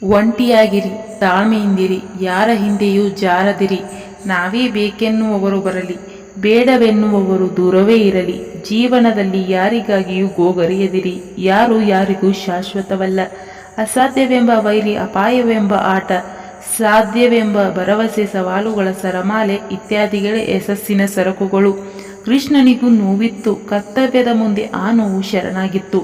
ಒಂಟಿಯಾಗಿರಿ, ತಾಳ್ಮೆಯಿಂದಿರಿ, ಯಾರ ಹಿಂದೆಯೂ ಜಾರದಿರಿ. ನಾವೇ ಬೇಕೆನ್ನುವವರು ಬರಲಿ, ಬೇಡವೆನ್ನುವವರು ದೂರವೇ ಇರಲಿ. ಜೀವನದಲ್ಲಿ ಯಾರಿಗಾಗಿಯೂ ಗೋಗರೆಯದಿರಿ. ಯಾರು ಯಾರಿಗೂ ಶಾಶ್ವತವಲ್ಲ. ಅಸಾಧ್ಯವೆಂಬ ವೈರಿ, ಅಪಾಯವೆಂಬ ಆಟ, ಸಾಧ್ಯವೆಂಬ ಭರವಸೆ, ಸವಾಲುಗಳ ಸರಮಾಲೆ ಇತ್ಯಾದಿಗಳೇ ಯಶಸ್ಸಿನ ಸರಕುಗಳು. ಕೃಷ್ಣನಿಗೂ ನೋವಿತ್ತು. ಕರ್ತವ್ಯದ ಮುಂದೆ ಆ ನೋವು ಶರಣಾಗಿತ್ತು.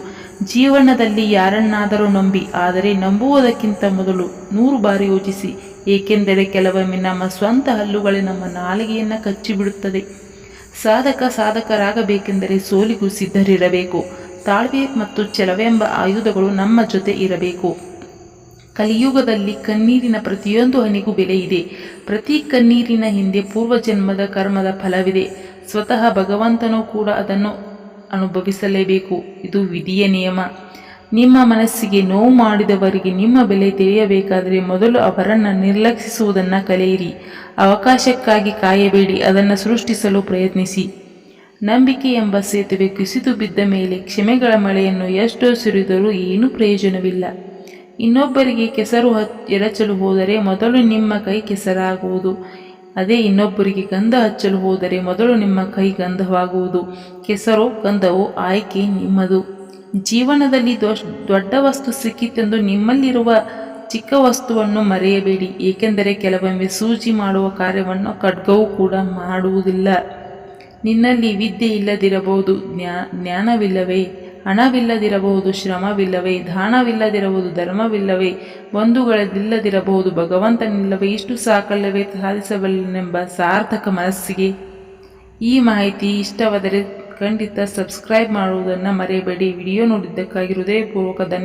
ಜೀವನದಲ್ಲಿ ಯಾರನ್ನಾದರೂ ನಂಬಿ, ಆದರೆ ನಂಬುವುದಕ್ಕಿಂತ ಮೊದಲು 100 ಬಾರಿ ಯೋಚಿಸಿ. ಏಕೆಂದರೆ ಕೆಲವೊಮ್ಮೆ ನಮ್ಮ ಸ್ವಂತ ಹಲ್ಲುಗಳೇ ನಮ್ಮ ನಾಲಿಗೆಯನ್ನು ಕಚ್ಚಿಬಿಡುತ್ತದೆ. ಸಾಧಕರಾಗಬೇಕೆಂದರೆ ಸೋಲಿಗೂ ಸಿದ್ಧರಿರಬೇಕು. ತಾಳ್ಮೆ ಮತ್ತು ಛಲವೆಂಬ ಆಯುಧಗಳು ನಮ್ಮ ಜೊತೆ ಇರಬೇಕು. ಕಲಿಯುಗದಲ್ಲಿ ಕಣ್ಣೀರಿನ ಪ್ರತಿಯೊಂದು ಹನಿಗೂ ಬೆಲೆ ಇದೆ. ಪ್ರತಿ ಕಣ್ಣೀರಿನ ಹಿಂದೆ ಪೂರ್ವಜನ್ಮದ ಕರ್ಮದ ಫಲವಿದೆ. ಸ್ವತಃ ಭಗವಂತನೂ ಕೂಡ ಅದನ್ನು ಅನುಭವಿಸಲೇಬೇಕು. ಇದು ವಿಧಿಯ ನಿಯಮ. ನಿಮ್ಮ ಮನಸ್ಸಿಗೆ ನೋವು ಮಾಡಿದವರಿಗೆ ನಿಮ್ಮ ಬೆಲೆ ತಿಳಿಯಬೇಕಾದರೆ ಮೊದಲು ಅವರನ್ನು ನಿರ್ಲಕ್ಷಿಸುವುದನ್ನು ಕಲಿಯಿರಿ. ಅವಕಾಶಕ್ಕಾಗಿ ಕಾಯಬೇಡಿ, ಅದನ್ನು ಸೃಷ್ಟಿಸಲು ಪ್ರಯತ್ನಿಸಿ. ನಂಬಿಕೆ ಎಂಬ ಸೇತುವೆ ಕುಸಿದು ಬಿದ್ದ ಮೇಲೆ ಕ್ಷಮೆಗಳ ಮಳೆಯನ್ನು ಎಷ್ಟೋ ಸುರಿದರೂ ಏನೂ ಪ್ರಯೋಜನವಿಲ್ಲ. ಇನ್ನೊಬ್ಬರಿಗೆ ಕೆಸರು ಎರಚಲು ಹೋದರೆ ಮೊದಲು ನಿಮ್ಮ ಕೈ ಕೆಸರಾಗುವುದು. ಅದೇ ಇನ್ನೊಬ್ಬರಿಗೆ ಗಂಧ ಹಚ್ಚಲು ಹೋದರೆ ಮೊದಲು ನಿಮ್ಮ ಕೈ ಗಂಧವಾಗುವುದು. ಕೆಸರೋ ಗಂಧವೋ ಆಯ್ಕೆ ನಿಮ್ಮದು. ಜೀವನದಲ್ಲಿ ದೊಡ್ಡ ವಸ್ತು ಸಿಕ್ಕಿತೆಂದು ನಿಮ್ಮಲ್ಲಿರುವ ಚಿಕ್ಕ ವಸ್ತುವನ್ನು ಮರೆಯಬೇಡಿ. ಏಕೆಂದರೆ ಕೆಲವೊಮ್ಮೆ ಸೂಜಿ ಮಾಡುವ ಕಾರ್ಯವನ್ನು ಖಡ್ಗವೂ ಕೂಡ ಮಾಡುವುದಿಲ್ಲ. ನಿನ್ನಲ್ಲಿ ವಿದ್ಯೆ ಇಲ್ಲದಿರಬಹುದು, ಜ್ಞಾನವಿಲ್ಲವೇ? ಹಣವಿಲ್ಲದಿರಬಹುದು, ಶ್ರಮವಿಲ್ಲವೇ? ದಾನವಿಲ್ಲದಿರಬಹುದು, ಧರ್ಮವಿಲ್ಲವೇ? ಬಂಧುಗಳಿಲ್ಲದಿರಬಹುದು, ಭಗವಂತನಿಲ್ಲವೇ? ಇಷ್ಟು ಸಾಕಲ್ಲವೇ ಸಾಧಿಸಬಲ್ಲೆನೆಂಬ ಸಾರ್ಥಕ ಮನಸ್ಸಿಗೆ? ಈ ಮಾಹಿತಿ ಇಷ್ಟವಾದರೆ ಖಂಡಿತ ಸಬ್ಸ್ಕ್ರೈಬ್ ಮಾಡುವುದನ್ನು ಮರೆಯಬೇಡಿ. ವಿಡಿಯೋ ನೋಡಿದ್ದಕ್ಕಾಗಿ ಹೃದಯಪೂರ್ವಕ ಧನ್ಯವಾದ.